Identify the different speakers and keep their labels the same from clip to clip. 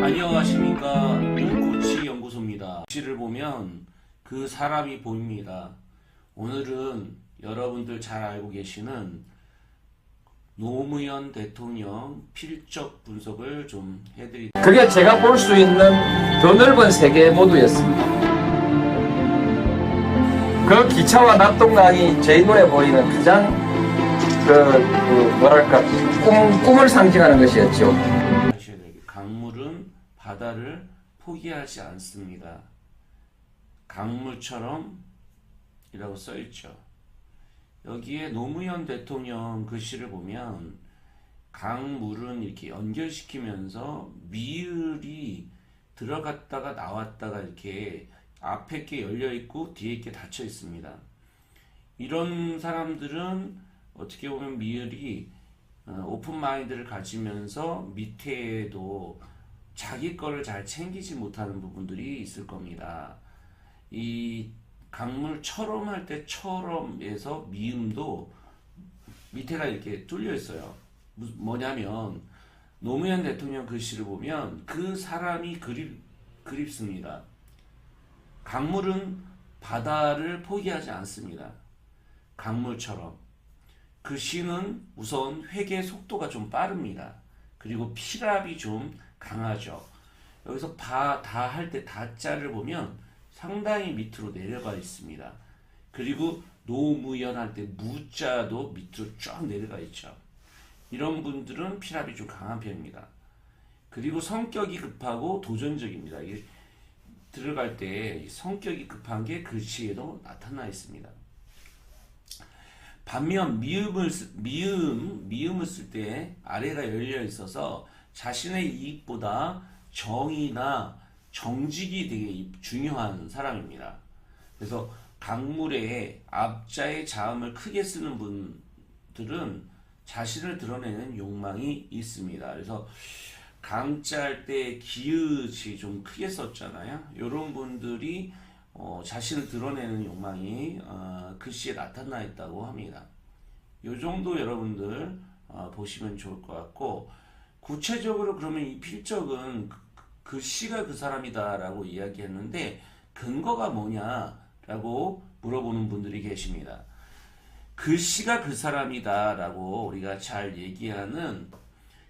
Speaker 1: 안녕하십니까. 눈코치 연구소입니다. 글씨를 보면 그 사람이 보입니다. 오늘은 여러분들 잘 알고 계시는 노무현 대통령 필적 분석을 좀 해드리도록
Speaker 2: 그게 제가 볼 수 있는 더 넓은 세계 모두였습니다. 그 기차와 낙동강이 제 눈에 보이는 가장 뭐랄까 꿈을 상징하는 것이었죠.
Speaker 1: 강물은 바다를 포기하지 않습니다. 강물처럼 이라고 써있죠. 여기에 노무현 대통령 글씨를 보면 강물은 이렇게 연결시키면서 미을이 들어갔다가 나왔다가 이렇게 앞에 게 열려있고 뒤에 게 닫혀 있습니다. 이런 사람들은 어떻게 보면 미을이 오픈 마인드를 가지면서 밑에도 자기 거를 잘 챙기지 못하는 부분들이 있을 겁니다. 이 강물처럼 할 때 처럼에서 미음도 밑에가 이렇게 뚫려 있어요. 뭐냐면 노무현 대통령 글씨를 보면 그 사람이 그립습니다. 강물은 바다를 포기하지 않습니다. 강물처럼. 그 시는 우선 회계 속도가 좀 빠릅니다. 그리고 필압이 좀 강하죠. 여기서 다 할 때 다자를 보면 상당히 밑으로 내려가 있습니다. 그리고 노무현 할 때 무자도 밑으로 쫙 내려가 있죠. 이런 분들은 필압이 좀 강한 편입니다. 그리고 성격이 급하고 도전적입니다. 이게 들어갈 때 성격이 급한 게 글씨에도 나타나 있습니다. 반면 미음을 쓸 때 아래가 열려 있어서 자신의 이익보다 정의나 정직이 되게 중요한 사람입니다. 그래서 강물에 앞자의 자음을 크게 쓰는 분들은 자신을 드러내는 욕망이 있습니다. 그래서 강자 할 때 기읒이 좀 크게 썼잖아요. 이런 분들이 자신을 드러내는 욕망이 글씨에 나타나 있다고 합니다. 이 정도 여러분들 보시면 좋을 것 같고, 구체적으로 그러면 이 필적은 글씨가 그 사람이다 라고 이야기했는데 근거가 뭐냐라고 물어보는 분들이 계십니다. 글씨가 그 사람이다 라고 우리가 잘 얘기하는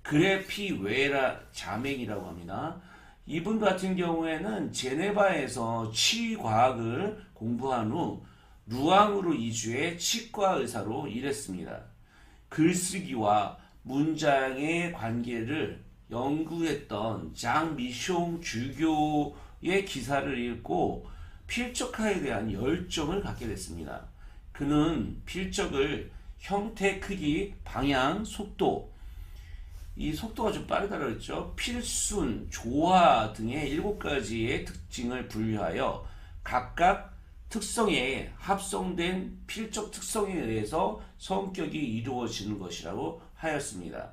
Speaker 1: 그레피웨라 자맹이라고 합니다. 이분 같은 경우에는 제네바에서 치과학을 공부한 후 루앙으로 이주해 치과 의사로 일했습니다. 글쓰기와 문장의 관계를 연구했던 장미숑 주교의 기사를 읽고 필적학에 대한 열정을 갖게 됐습니다. 그는 필적을 형태, 크기, 방향, 속도, 이 속도가 좀 빠르다고 했죠. 필순, 조화 등의 7가지의 특징을 분류하여 각각 특성에 합성된 필적 특성에 의해서 성격이 이루어지는 것이라고 하였습니다.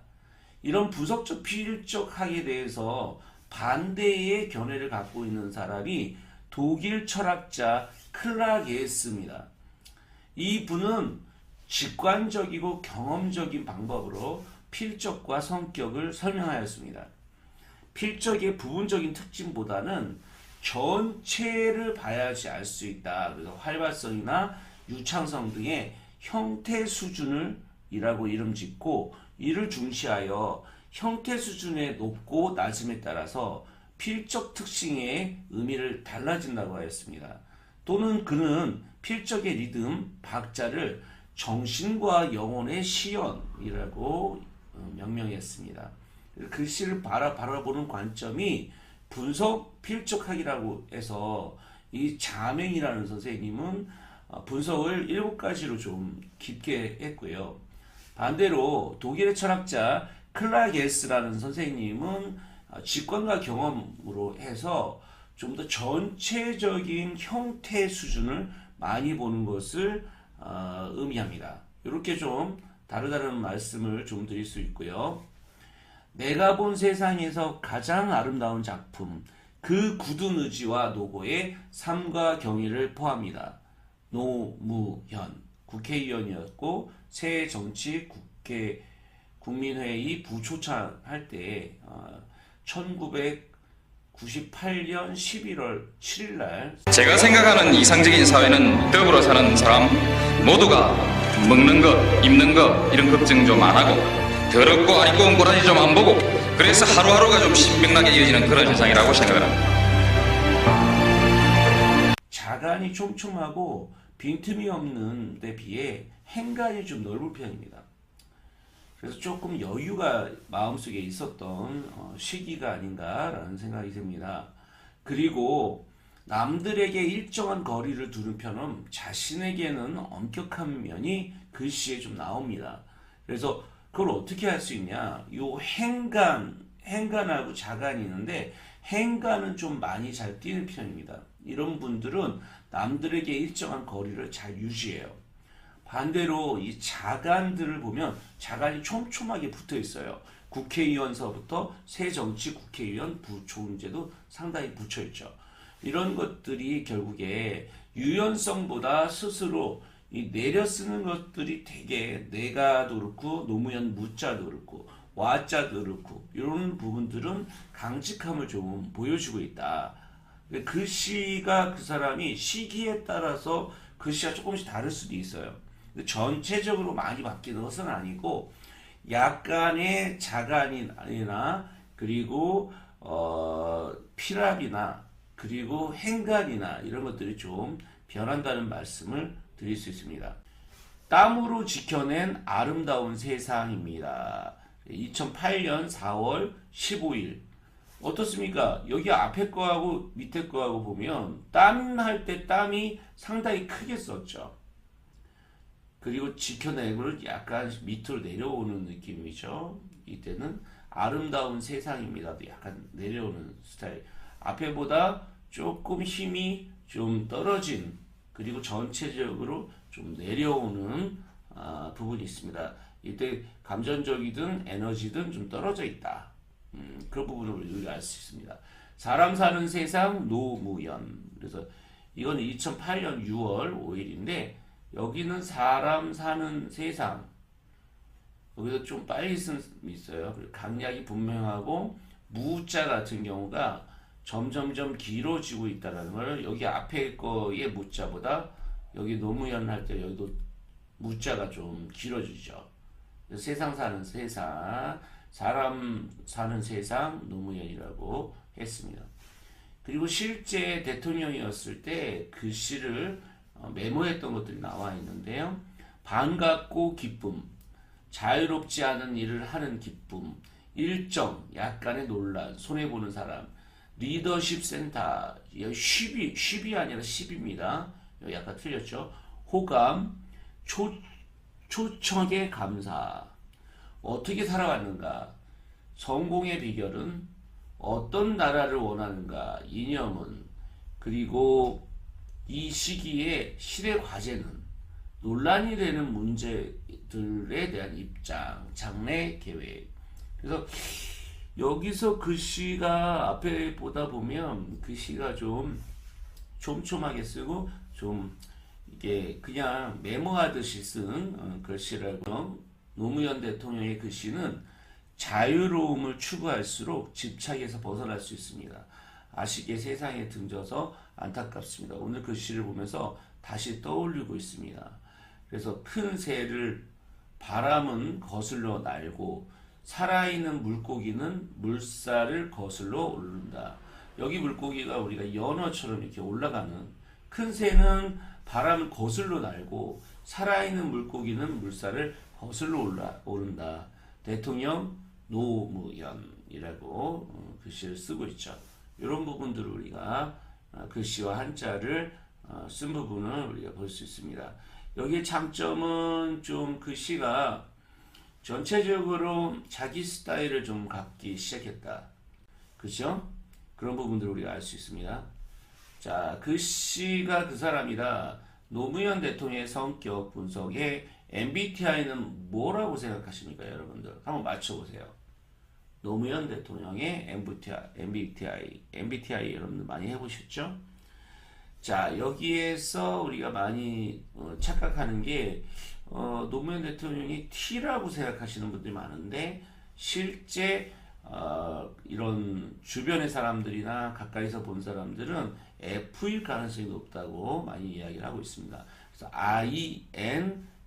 Speaker 1: 이런 부석적 필적학에 대해서 반대의 견해를 갖고 있는 사람이 독일 철학자 클라게스입니다. 이 분은 직관적이고 경험적인 방법으로 필적과 성격을 설명하였습니다. 필적의 부분적인 특징보다는 전체를 봐야지 알 수 있다. 그래서 활발성이나 유창성 등의 형태 수준을 이라고 이름 짓고 이를 중시하여 형태 수준의 높고 낮음에 따라서 필적 특징의 의미를 달라진다고 하였습니다. 또는 그는 필적의 리듬, 박자를 정신과 영혼의 시연이라고 명명했습니다. 글씨를 바라보는 관점이 분석 필적학이라고 해서 이 자맹이라는 선생님은 분석을 7가지로 좀 깊게 했고요. 반대로 독일의 철학자 클라게스라는 선생님은 직관과 경험으로 해서 좀 더 전체적인 형태 수준을 많이 보는 것을 의미합니다. 이렇게 좀 다르다는 말씀을 좀 드릴 수 있고요. 내가 본 세상에서 가장 아름다운 작품, 그 굳은 의지와 노고의 삶과 경의를 포함합니다. 노무현 국회의원이었고 새정치 국민회의 부초창할 때 98년 11월 7일 날
Speaker 3: 제가 생각하는 이상적인 사회는 더불어 사는 사람 모두가 먹는 것, 입는 것 이런 걱정 좀 안 하고 더럽고 아리꼬운 꼬라지 좀 안 보고 그래서 하루하루가 좀 신명나게 이어지는 그런 세상이라고 생각을 합니다.
Speaker 1: 자간이 촘촘하고 빈틈이 없는 데 비해 행간이 좀 넓은 편입니다. 그래서 조금 여유가 마음속에 있었던 시기가 아닌가라는 생각이 듭니다. 그리고 남들에게 일정한 거리를 두는 편은 자신에게는 엄격한 면이 글씨에 좀 나옵니다. 그래서 그걸 어떻게 할 수 있냐? 요 행간하고 자간이 있는데 행간은 좀 많이 잘 띄는 편입니다. 이런 분들은 남들에게 일정한 거리를 잘 유지해요. 반대로 이 자간들을 보면 자간이 촘촘하게 붙어 있어요. 국회의원서부터 새정치 국회의원, 부총재도 상당히 붙여 있죠. 이런 것들이 결국에 유연성보다 스스로 이 내려 쓰는 것들이 되게 내가도 그렇고 노무현 무자도 그렇고 와자도 그렇고 이런 부분들은 강직함을 좀 보여주고 있다. 글씨가 그 사람이 시기에 따라서 글씨가 조금씩 다를 수도 있어요. 전체적으로 많이 바뀌는 것은 아니고 약간의 자간이나 그리고 필압이나 그리고 행간이나 이런 것들이 좀 변한다는 말씀을 드릴 수 있습니다. 땀으로 지켜낸 아름다운 세상입니다. 2008년 4월 15일 어떻습니까? 여기 앞에 거하고 밑에 거하고 보면 땀 할 때 땀이 상당히 크게 썼죠. 그리고 지켜내고를 약간 밑으로 내려오는 느낌이죠. 이때는 아름다운 세상입니다도 약간 내려오는 스타일. 앞에보다 조금 힘이 좀 떨어진 그리고 전체적으로 좀 내려오는 부분이 있습니다. 이때 감정적이든 에너지든 좀 떨어져 있다. 그런 부분을 우리가 알 수 있습니다. 사람 사는 세상 노무현. 그래서 이건 2008년 6월 5일인데 여기는 사람 사는 세상. 여기서 좀 빨리 쓴 있어요. 강약이 분명하고 무자 같은 경우가 점점점 길어지고 있다는 걸 여기 앞에 거의 무자보다 여기 노무현 할 때 여기도 무자가 좀 길어지죠. 세상 사는 세상, 사람 사는 세상 노무현이라고 했습니다. 그리고 실제 대통령이었을 때 글씨를 메모했던 것들이 나와 있는데요. 반갑고 기쁨, 자유롭지 않은 일을 하는 기쁨, 일정, 약간의 논란, 손해보는 사람, 리더십 센터, 쉽이 아니라 10입니다. 약간 틀렸죠. 호감, 초청의 감사, 어떻게 살아왔는가, 성공의 비결은 어떤 나라를 원하는가, 이념은, 그리고 이 시기에 시대 과제는 논란이 되는 문제들에 대한 입장, 장래 계획. 그래서 여기서 글씨가 앞에 보다 보면 글씨가 좀 촘촘하게 쓰고 좀 이게 그냥 메모하듯이 쓴 글씨라고. 노무현 대통령의 글씨는 자유로움을 추구할수록 집착에서 벗어날 수 있습니다. 아쉽게 세상에 등져서 안타깝습니다. 오늘 글씨를 보면서 다시 떠올리고 있습니다. 그래서 큰 새를 바람은 거슬러 날고 살아있는 물고기는 물살을 거슬러 오른다. 여기 물고기가 우리가 연어처럼 이렇게 올라가는, 큰 새는 바람을 거슬러 날고 살아있는 물고기는 물살을 거슬러 오른다. 대통령 노무현이라고 글씨를 쓰고 있죠. 이런 부분들을 우리가 글씨와 한자를 쓴 부분을 우리가 볼 수 있습니다. 여기에 장점은 좀 글씨가 전체적으로 자기 스타일을 좀 갖기 시작했다. 그렇죠? 그런 부분들을 우리가 알 수 있습니다. 자, 글씨가 그 사람이다. 노무현 대통령의 성격 분석에 MBTI는 뭐라고 생각하십니까, 여러분들? 한번 맞춰보세요. 노무현 대통령의 MBTI 여러분들 많이 해보셨죠? 자, 여기에서 우리가 많이 착각하는 게 노무현 대통령이 T라고 생각하시는 분들이 많은데 실제 이런 주변의 사람들이나 가까이서 본 사람들은 F일 가능성이 높다고 많이 이야기를 하고 있습니다. 그래서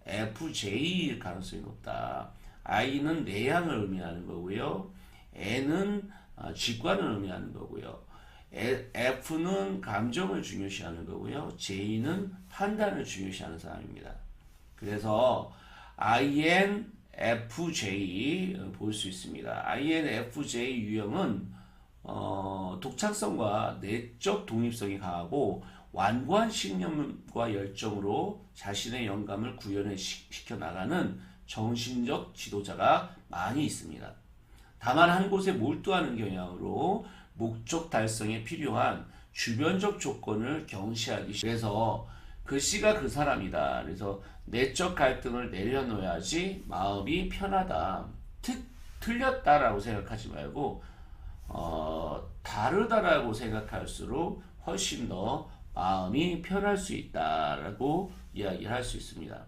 Speaker 1: INFJ일 가능성이 높다. I는 내향을 의미하는 거고요. N은 직관을 의미하는 거고요. F는 감정을 중요시하는 거고요. J는 판단을 중요시하는 사람입니다. 그래서 INFJ 볼 수 있습니다. INFJ 유형은 독창성과 내적 독립성이 강하고 완고한 신념과 열정으로 자신의 영감을 구현시켜 나가는 정신적 지도자가 많이 있습니다. 다만 한 곳에 몰두하는 경향으로 목적 달성에 필요한 주변적 조건을 경시하기 위해서 그 씨가 그 사람이다. 그래서 내적 갈등을 내려놓아야지 마음이 편하다. 틀렸다라고 생각하지 말고 다르다라고 생각할수록 훨씬 더 마음이 편할 수 있다라고 이야기를 할 수 있습니다.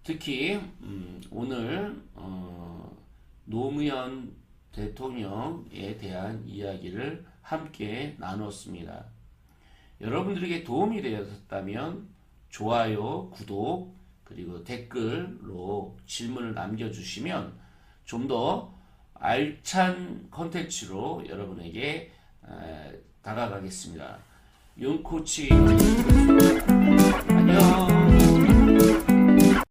Speaker 1: 특히 오늘 노무현 대통령에 대한 이야기를 함께 나눴습니다. 여러분들에게 도움이 되었다면 좋아요, 구독, 그리고 댓글로 질문을 남겨주시면 좀 더 알찬 컨텐츠로 여러분에게 다가가겠습니다. 윤코치 안녕.